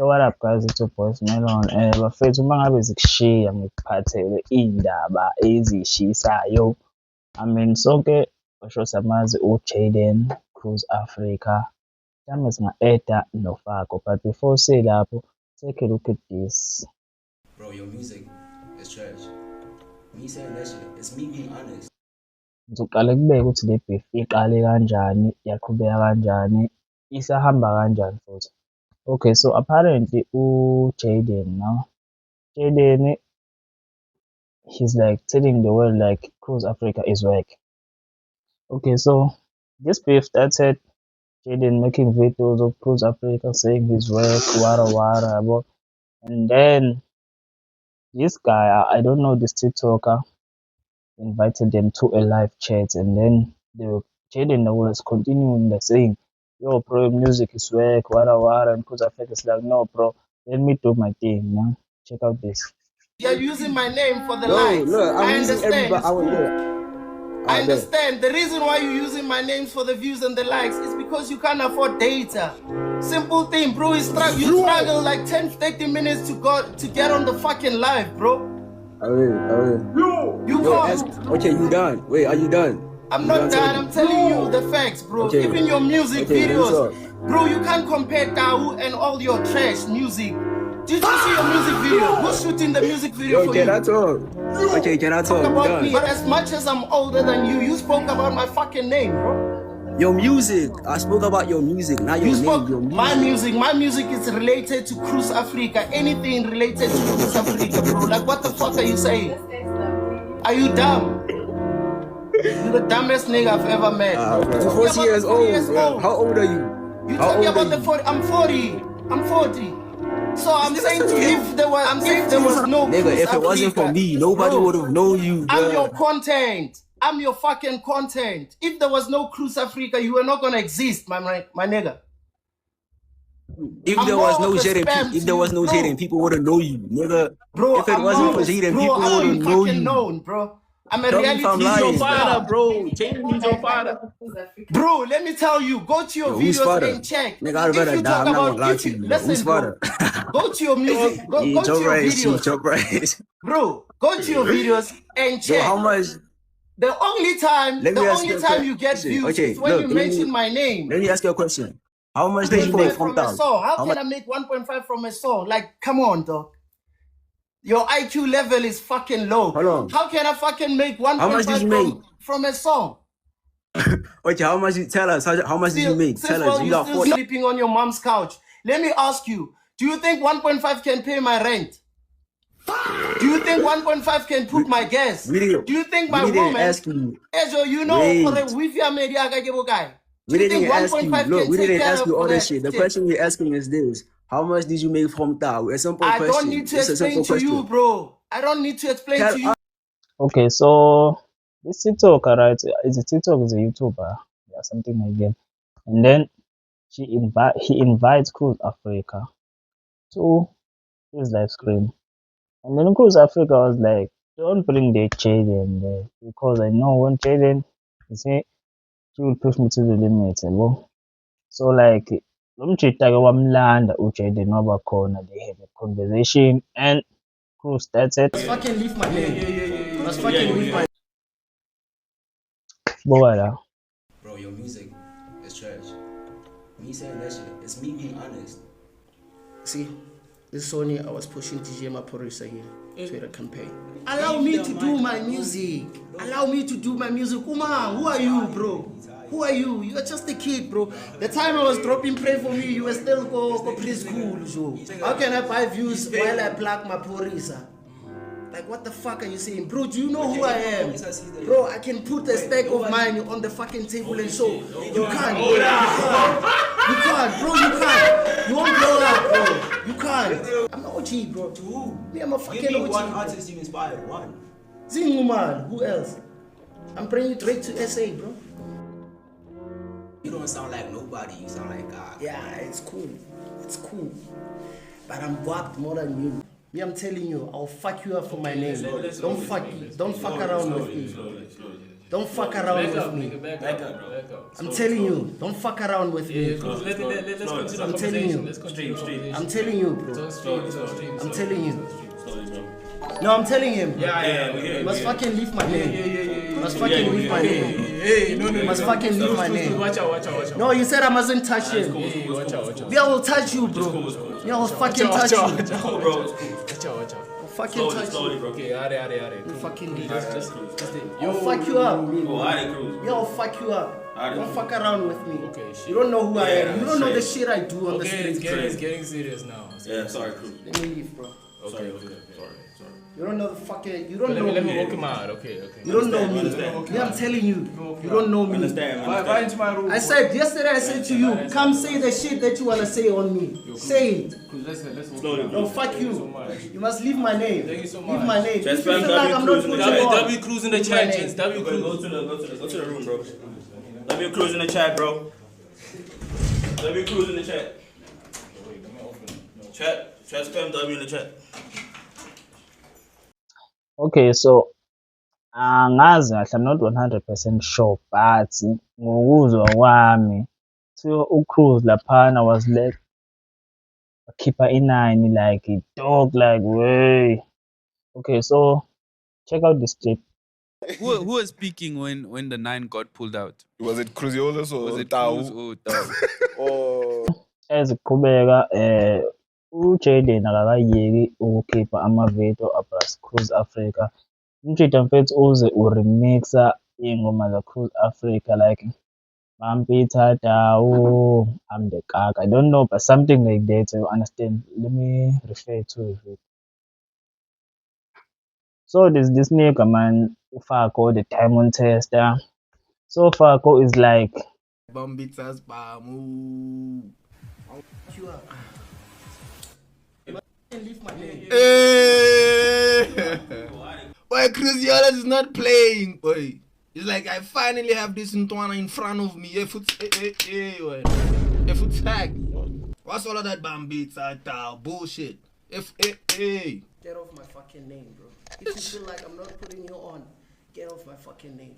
So what up guys, it's your boys Melon. Bafethu uma ngabe zikushiya ngikuphathele iy'ndaba ezishisayo. I mean sonke basho samazi uJayden Cruz Africa. Mhlawumbe singa-eda noFaku, but before say lapho, take a look at this. Bro, your music is trash. Me saying that shit, it's me being honest. Ngizoqala kubeka ukuthi le beef iqale kanjani, yaqhubeka kanjani, isahamba kanjani futhi. Okay, so apparently uJayden now, Jayden, he's like telling the world like Cruz Africa is whack. Okay, so this beef started Jayden making videos of Cruz Africa saying he's whack, wara, and then this guy, I don't know this TikToker, invited them to a live chat, and then Jayden was continuing like saying, "Yo, bro, your music is whack, wara," and Cruz Africa is like, "No, bro, let me do my thing, man. Check out this." You're using my name for the likes. Look, I understand. I I understand. The reason why you're using my names for the views and the likes is because you can't afford data. Simple thing, bro. You struggle like 10, 30 minutes to get on the fucking live, bro. I will. You can't. Okay, you done. Wait, are you done? I'm not done. I'm telling you the facts, bro. Okay. Even your music Okay, videos, what's bro. You can't compare Tau and all your trash music. Did you see your music video? Who's shooting the music video for you? Can I talk? Okay, can I talk? About me, but as much as I'm older than you, you spoke about my fucking name, bro. Your music. I spoke about your music, not your You name. spoke Your music. my music. My music is related to Cruz Africa. Anything related to Cruz Africa, bro. Like, what the fuck are you saying? Are you dumb? You're the dumbest nigga I've ever met. You're 40 years old. How old are you? You talking about the 40? I'm 40. I'm 40. So I'm saying to you, if there was no Nigga, Cruz if it wasn't Africa, for me, nobody bro, would have known you. I'm bruh. your content. I'm your fucking content. If there was no Cruz Africa, you were not gonna exist, my nigga. If I'm there more was no of a Jayden, spam if there was no to you, Jayden, people wouldn't know you, nigga. Bro, If it wasn't for Jayden, people wouldn't know you. known, bro. I'm a Tell me if I'm reality lying. star. Bro. Jayden needs your father. Bro, let me tell you, go to your Yo, who's videos father? and check. Nigga, I'd rather die. I'm not gonna lie to you. Listen, Who's bro, father? go to your music, go to your videos. Your price. Bro, go to your videos and Yo, check. how much? The only time you get question. views Okay, is when look, you let me- mention my name. Let me ask you a question. How much did you make 1.5 from from a Town? song. How How can I make 1.5 from a song? Like, come on, dog. Your IQ level is fucking low. Hold on. How can I fucking make much did you 1.5 make? from a song? Okay, how much? Tell us. How much did you make? Since Tell us. while You you're got still 40. sleeping on your mom's couch. Let me ask you, do you think 1.5 can pay my rent? Do you think 1.5 can put my gas? We didn't- Do you think my we didn't woman, ask you. Ejo, you know, Wait. for a wifi media guy? We Do you didn't think ask you. 1.5 Look, can we take didn't care ask you of all that this shit. The question we're asking is this: how much did you make from Town? A simple I question. don't need to It's a explain simple to you, question. bro. I don't need to explain Tell to you. Okay, so this TikToker, right? Is a TikTok is a YouTuber, yeah, something like that. And then he invites Cruz Africa to his live stream. And then Cruz Africa was like, "Don't bring the Jayden there because I know when Jayden is here, he will push me to the limit." Yabo. So like lo mjita-ke wamlanda uJayden waba khona, they have a conversation and Cruz started Fucking leave my name. Let's fucking leave my Bogala. Bro, your music is trash. Me saying that shit, it's me being honest. See, this is only I was pushing DJ Maporisa here to the campaign. Allow me to do my music. Allow me to do my music. Uma, who are you, bro? Who are you? You're just a kid, bro. The time I was dropping Pray For Me, you were still go preschool, so. How can I buy views while I plug Maporisa? Like, what the fuck are you saying? Bro, do you know who I am? Bro, I can put a stack of mine on the fucking table and show. You can't, bro. You can't, bro, you can't. You won't blow up, bro. You can't. I'm an OG, bro. To who? Me, I'm a fucking Give me OG. one artist you inspired, one. Zinguman, who else? I'm bringing Drake to SA, bro. You don't sound like nobody, you sound like God. Yeah, it's cool. It's cool. But I'm guapped more than you. Me, I'm telling you, I'll fuck you up for my name. Don't fuck around with me. Don't fuck around with me. Back up, bro. I'm telling you, don't fuck around with me. Let's continue I'm telling you. Let's continue. I'm telling you, bro. Stream. I'm telling you. Slowly, bro. No, I'm telling him. Yeah, we hear You must fucking leave my name. You must fucking leave my name. Hey, no. You must fucking leave my name. Watch out. No, you said I mustn't touch him. Hey, watch out. Me, I will touch you, bro. Me, I will fucking touch you. Cool, bro. It's cool. Watch out. I'll fucking touch Slowly, you. bro. Okay, are. You fucking leave. Just I'll fuck you up. Oh, I cruise. Me, I'll fuck you up. Don't fuck around with me. Okay, shit. You don't know who I am. You don't know the straight. shit I do on the Okay, street. it's getting serious now. Yeah, sorry, cruise. Let me leave, bro. Sorry. You don't know the fucking. You don't know Let me me. walk him out. Okay. You don't know me. Understand. Me, I'm telling you. You don't know me. Understand. Why into my room? I said yesterday. I said to you, come say the shit that you wanna say on me. Say it. Let's Slowly, No, bro. fuck you. You must leave my name. Thank you so Leave much. my name. Just If you spam feel like I'm not W putting Cruise in you the on, W Cruise in the leave my chat, name. gents. W Go Cruise. to the room, bro. Let me cruise in the chat, bro. Let me cruise in the chat. Chat spam W in the chat. Okay, so angazi kahle, I'm not 100% sure, but ngokuzwa kwami kuthiwa uCruise laphana was like akhipha inani like a dog like way. Okay, so check out this clip. Who was speaking when the 9 got pulled out? Was it Cruziolus or Was it Tau? Cruz or Tau? Or Eziqhubeka uJayden akakayeki ukukhipha amavidiyo abhas Cruise Africa. Umtshito mfethu uze uremixa iy'ngoma za-Cruise Africa like Mampita Tau, I'm the Kaka. I don't know, but something like that, you understand? Let me refer to it. So there's this nigga man, Ufako, the Diamond Tester. So Ufako is like, Bambitas Bamu. You up. Leave my name. Boy, Cruziolus is not playing, boy. It's like I finally have this Ntwana in front of me. If it's tag. What's all of that Bambita bullshit? Get off my fucking name, bro. If you feel like I'm not putting you on, get off my fucking name.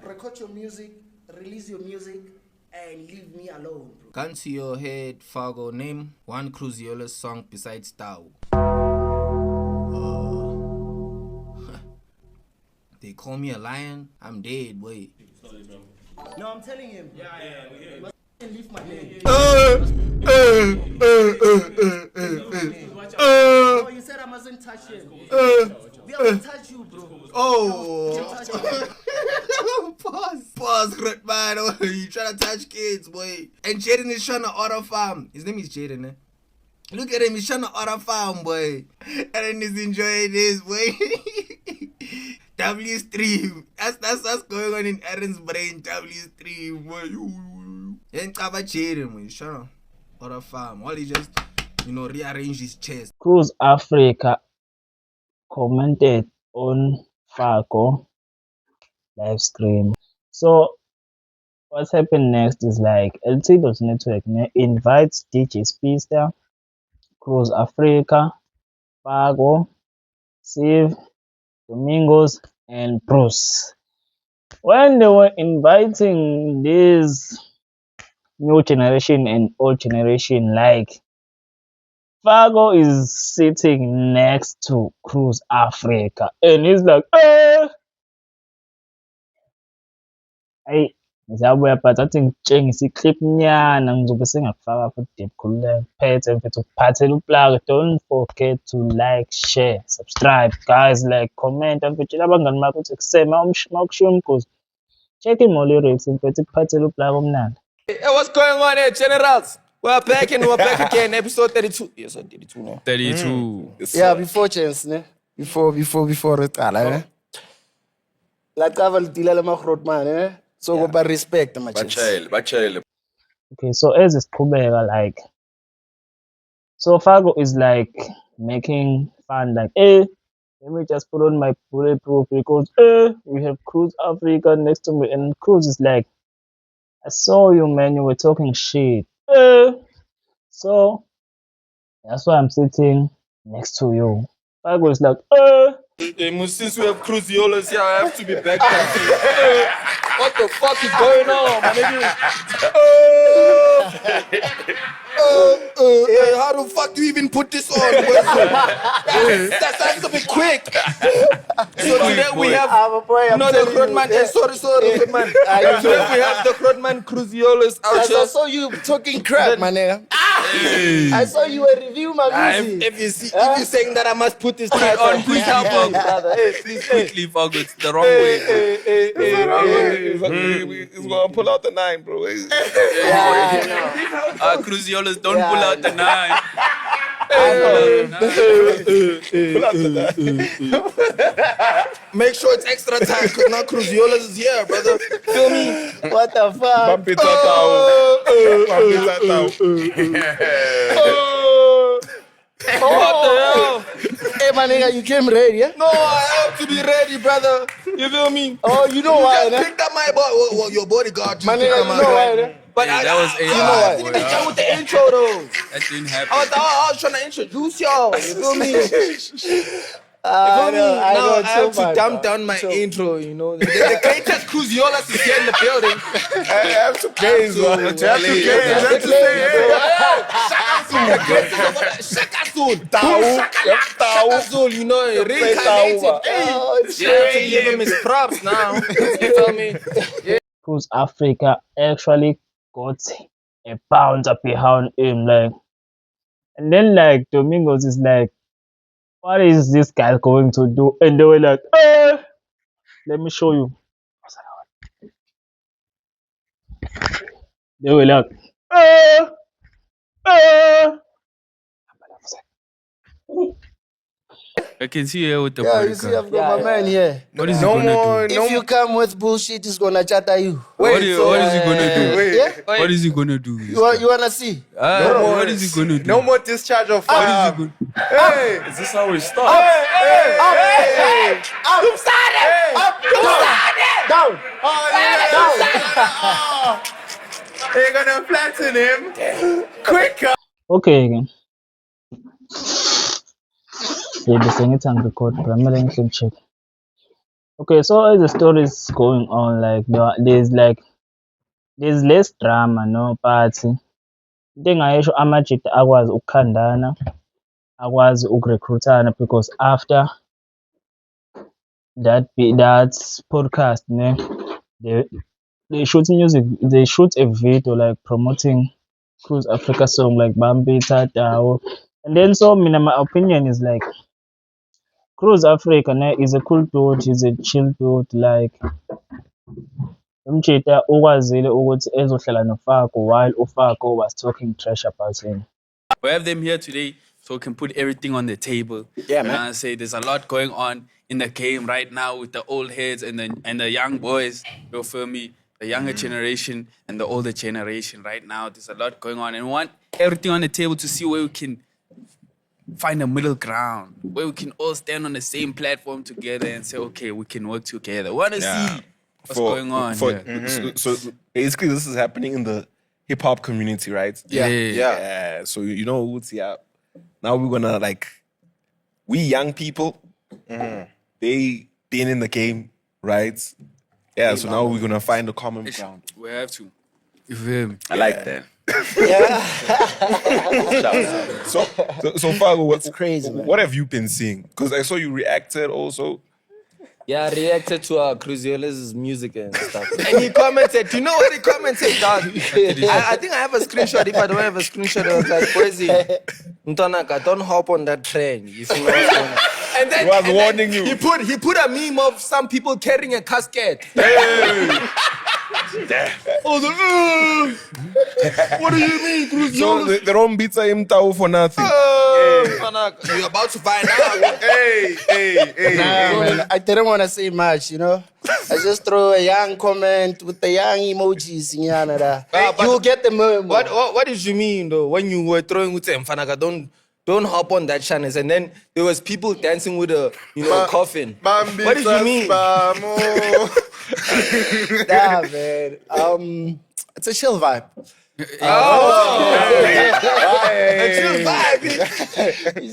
Record your music, release your music, and leave me alone, bro. Gun to your head, Fargo. Name one Cruziolus song besides Tau. They call me a lion, I'm dead, boy. No, I'm telling him. You must leave my name. No, you said I mustn't touch him. We will touch you, bro. Touch him. Pause, red man. Oh, you trying to touch kids, boy. And Jaden is trying to order farm. His name is Jaden, eh? Look at him, he's trying to order farm, boy. And then he's enjoying this, boy. W stream. That's what's going on in Aaron's brain. W stream, boy. And cover Jaden, boy. He's trying to order farm. While he just, rearrange his chest. Cruise Africa commented on Fako live stream. So what's happened next is like LT Network invites DJ Speedster, Cruise Africa, Fako, Steve, Domingos, and Bruce. When they were inviting this new generation and old generation, like Fargo is sitting next to Cruise Africa, and he's like, hey, ngizabuya but athi ngitshengisa i-clip nyana ngizobe sengakufaka futhi deep khululeka phethe mfethu ukuphathela uplug. Don't forget to like, share, subscribe guys, like, comment mfethu tshela abangani bakho ukuthi kusema makushiya umkhosi check in more lyrics mfethu ikuphathela uplug omnandi. Hey, what's going on here, generals? We're back again, episode 32. Yes, 32 now. 32. Yeah, before chance, ne? Before it, ne? La travel dila le magrot man, eh? So go by respect, my chance. Bachele. Okay, so as isiqhubeka like, so Fargo is like making fun like, let me just put on my bulletproof because we have Cruise Africa next to me, and Cruise is like, I saw you man, you were talking shit. So that's why I'm sitting next to you. Fago was like, Since we have Cruciolas here, I have to be back. What the fuck is going on, my nigga? How the fuck do you even put this on? That has to be quick. So today we have the Grootman. Sorry, Grootman. Today we have the Grootman Cruciolas out I here. saw you talking crap, my nigga. I saw you were reviewing my music. If you're saying that I must put this title on, please help me, brother. Hey, please quickly, Fago. It's the wrong way. He's gonna pull out the 9, bro. I know. Cruciolas, don't pull out the 9. Pull out the 9. Make sure it's extra time because now Cruciolas is here, brother. Feel me? What the fuck? Pampita tao. Pampita tao. What the hell? Hey, my nigga, you came ready, yeah? No, I have to be ready, brother. You feel me? Oh, you know why, You né? picked up my boy. Well, your bodyguard. My nigga, you know why, né? But Yeah, that was you know what? You didn't with the intro, though. That didn't I happen. was trying to introduce y'all. You feel me? I Now I have to much, dumb bro. down my intro, you know. The greatest Cruciolas is here in the building. I have to gaze, man. I have to gaze. Shaka Zul, you know, reincarnated. Hey, Oh, you have to give him his props now. You feel me? Cruise Africa actually got a bouncer behind him, like, and then like Domingos is like, what is this guy going to do? And they were like, let me show you. They were like, I can see you here with the Yeah, you see, bodyguard. I've got my man here. What is he gonna do? If you come with bullshit, he's gonna chatter you. What is he gonna do? Yeah? What is he gonna do? You wanna see? What is he gonna do? No more discharge of What is he fire. gonna Hey, is this how we start? Down! They're gonna flatten him. Quicker. okay again. Yeah, the thing it's on record, but I'm letting him check. Okay, so as the story is going on, like there's less drama, no, but thing I issue amajit akwazi ukukhandana, akwazi ukurecruitana, because after that podcast, ne, they shoot music, they shoot a video like promoting Cruise Africa song like Bambita Tao. And then so my opinion is like Cruise Africa ne, is a cool dude, he's a chill dude, like umtshita ukwazile ukuthi ezohlala noFaku while uFaku was talking trash about him. We have them here today so we can put everything on the table. Yeah, And man. I say there's a lot going on in the game right now with the old heads and the young boys. You feel me? The younger generation and the older generation right now. There's a lot going on, and we want everything on the table to see where we can find a middle ground, where we can all stand on the same platform together and say, okay, we can work together. We want to see what's going on here. So basically, this is happening in the hip hop community, right? Yeah. So you know what's here. Now we're gonna we young people, they been in the game, right? Yeah. So now we're gonna find a common ground. We have to. You feel me? I like that. So Fago, It's crazy, man. what have you been seeing? Because I saw you reacted also. Yeah, I reacted to Cruciola's music and stuff. And he commented, you know what he commented, dog? I think I have a screenshot. If I don't have a screenshot, I was like, Kwezi, Ntonaka, don't hop on that train. If you know what's going on. And then, He was and warning then you. He put a meme of some people carrying a casket. I was like, what do you mean, So Cruciola? they don't beat him tao for nothing. You're about to find out. Nah, man, I didn't want to say much, you know. I just throw a young comment with the young emojis in Canada. But You'll get the memo. What did you mean though when you were throwing with Mfanaka? Don't hop on that channel. And then there was people dancing with a coffin. What did you mean? Nah, man. It's a chill vibe. chill vibe. Do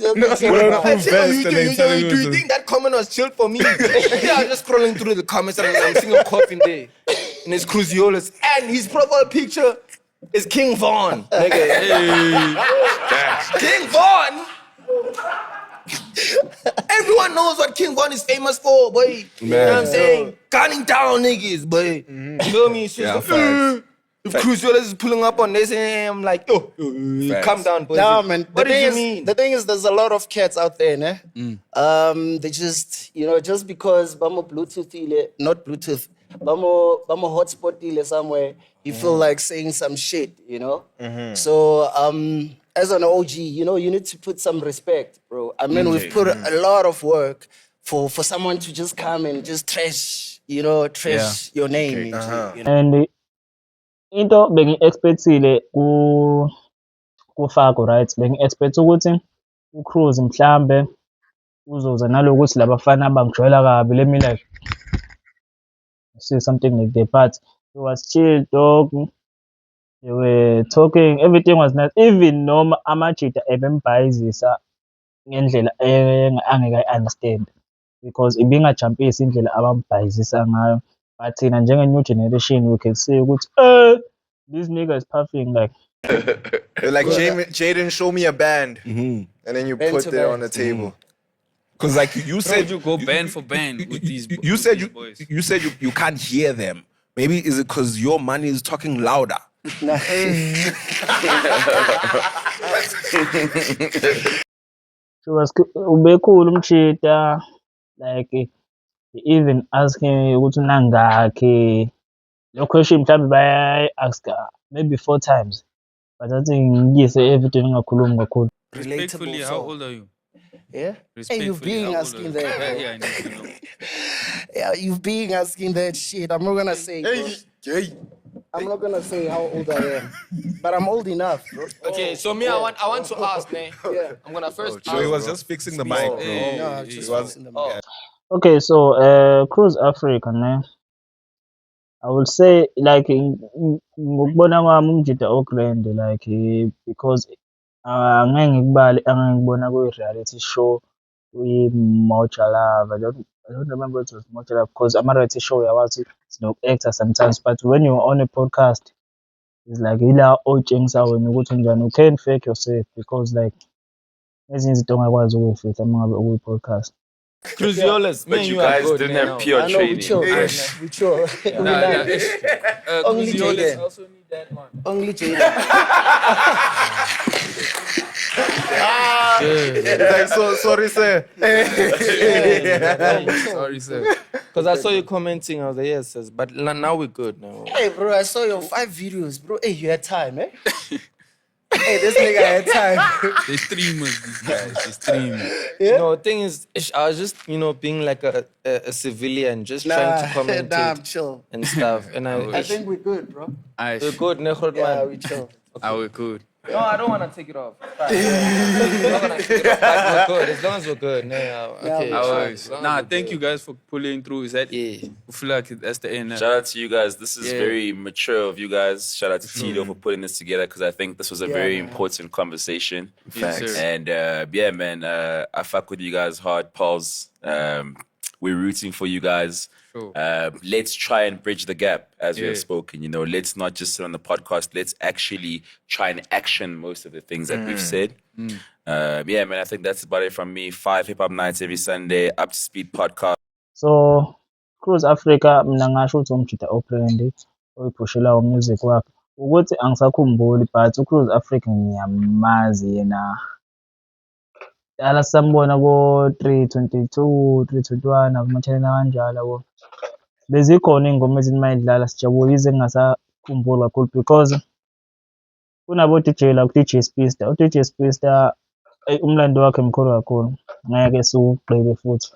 you think that comment was chill for me? Yeah, I was just scrolling through the comments and I'm seeing a coffin there. And it's Cruziolus. And his profile picture is King Von. King Von? Everyone knows what King Von is famous for, boy. You know what I'm saying? Gunning down niggas, boy. You feel me? It's just if Cruziolus is pulling up on this, I'm like, calm down, boy. No, man. What do you mean? The thing is, there's a lot of cats out there, ne? They just, just because bamo Bluetooth, not Bluetooth, bamo hotspot somewhere, you feel like saying some shit, So, as an OG, you need to put some respect, bro. I mean, we've put a lot of work for someone to just come and just trash your name. And into bengi-expectile ku-Faku, right? Bengi-expect ukuthi uCruise mhlambe uzoza nalokuthi labafana bangijwayela kabi, let me like say something like that, but it was chill, dog. They were talking, everything was nice, even noma amajita ebembhayizisa ngendlela angeke-understand because ibingajampisi indlela abambhayizisa ngayo. But thina njenge-new generation we can say ukuthi this nigga is puffing like Like Jaden, show me a band. And then you put it on the table. Because like you said, you go band for band with these. you said boys. you said you can't hear them. Maybe is it because your money is talking louder? she was ubekhulu umshita like he even asking ukuthi unangakhi lo question mhlawumbe bayayi-ask maybe 4 times but I think ngiyise everything ngakhulumi kakhulu. Respectfully, how old are you? Yeah? Hey, you've Respectfully, been how old asking are that. you? Bro. Yeah, I need to know. Yeah, you've been asking that shit. I'm not gonna say. Bro. I'm not gonna say how old I am, but I'm old enough, bro. Okay, so me, I want to ask, man. Yeah. I'm gonna first. So he was just fixing the mic, bro. No, I'm just fixing the mic. Okay, so Cruise Africa, ne? I would say like ngokubona kwami umjida Auckland like because angeke ngibona kwi-reality show kwi-Moja Love. I don't remember it was Moja Love because ama-reality show yawathi sino-actor sometimes but when you're on a podcast it's like ila otshengisa wena ukuthi unjani, you can fake yourself because like ezinye izinto ongakwazi ukuyifitha uma ngabe ukwi-podcast. Cruziolus, me and you guys didn't have pure I know we chill. We chill. Only Jaden. also need that one. Only Jaden. Like, sorry, sir. Sorry, sir. Because I saw you commenting, I was like, yes, sis, but now we're good now. Hey, bro, I saw your 5 videos, bro. Hey, you had time, eh? Hey, this nigga had time. They streamers, these guys. They streamers. Yeah? No, the thing is, I was just, being like a civilian, just trying to commentate I'm chill. and stuff. And I think we're good, bro. we're good, Nekhot, Yeah, man. we chill. We're good. No, I don't want to take it off. I'm not gonna take it off. Like, we're good. As long as we're good. Okay. Always. Thank you guys for pulling through. Is that? Yeah. I feel like that's the end. Shout out to you guys. This is very mature of you guys. Shout out to Tito for putting this together because I think this was a very important conversation. Facts. And yeah, man, I fuck with you guys hard. Pause. We're rooting for you guys. Sure. Let's try and bridge the gap as we have spoken. Let's not just sit on the podcast. Let's actually try and action most of the things that we've said. Yeah, man, I think that's about it from me. 5 hip hop nights every Sunday, Up to Speed podcast. So Cruise Africa mina ngasho ukuthi umjida Auckland oyiphushela umusic wakhe ukuthi angisakhumbuli but uCruise Africa ngiyamazi yena dala sambona ko-322 321 akumathelena kanjalo yabo bezikhona iy'ngoma ezithi mayidlala sijabule yize ngingasakhumbuli kakhulu because kunabo DJ la ku-DJ Speedster u-DJ Speedster umlando wakhe mkhulu kakhulu ngeke siwugqibe futhi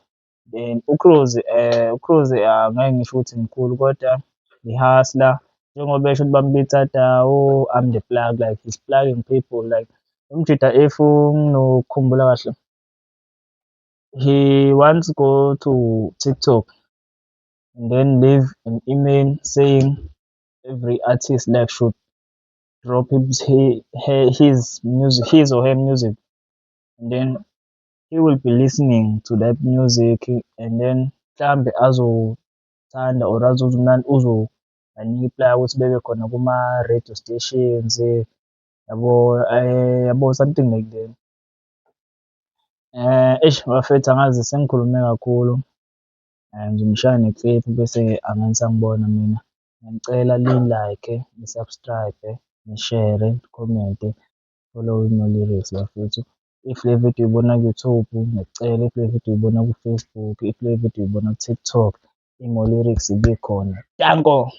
then uCruise angeke ngisho ukuthi mkhulu kodwa i-hustler njengoba esho ukuthi bambitha Tao, I'm the plug, like he's plugging people like umjida if nginokukhumbula kahle he once go to TikTok and then leave an email saying every artist like should drop his music, his or her music, and then he will be listening to that music, and then mhlambe azothanda or uzobanika iplaya ukuthi bebe khona kuma-radio stations, yabo something like that. Bafethu angazi sengikhulume kakhulu. Ngizomshaya ne-clip bese angani sangibona mina. Ngiyacela li-like, ni-subscribe, ni-share, ni-comment, follow imo-lyrics bafethu. If le video uyibona ku-YouTube, ngiyacela if le video uyibona ku-Facebook, if le video uyibona ku-TikTok, imo-lyrics ibe khona. Danko!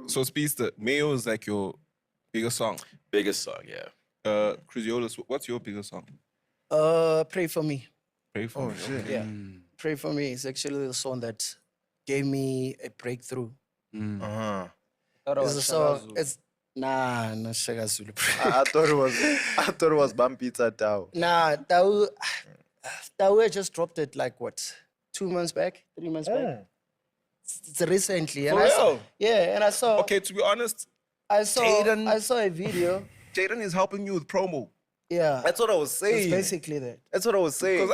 So Speedster, Mayo is like your biggest song. Biggest song, yeah. Crusiolis, what's your biggest song? Pray for me. Pray for me. shit. Yeah. Pray for me is actually the song that gave me a breakthrough. Uh-huh. It's a song. It's no Shaka Zulu. I thought it was Bampita Tao. Nah, Tao just dropped it like what? 2 months back? 3 months back? It's recently. And For I saw, real? yeah, and I saw Okay, to be honest, I saw a video. Jaden is helping you with promo. Yeah. That's what I was It's saying. basically that. That's what I was saying.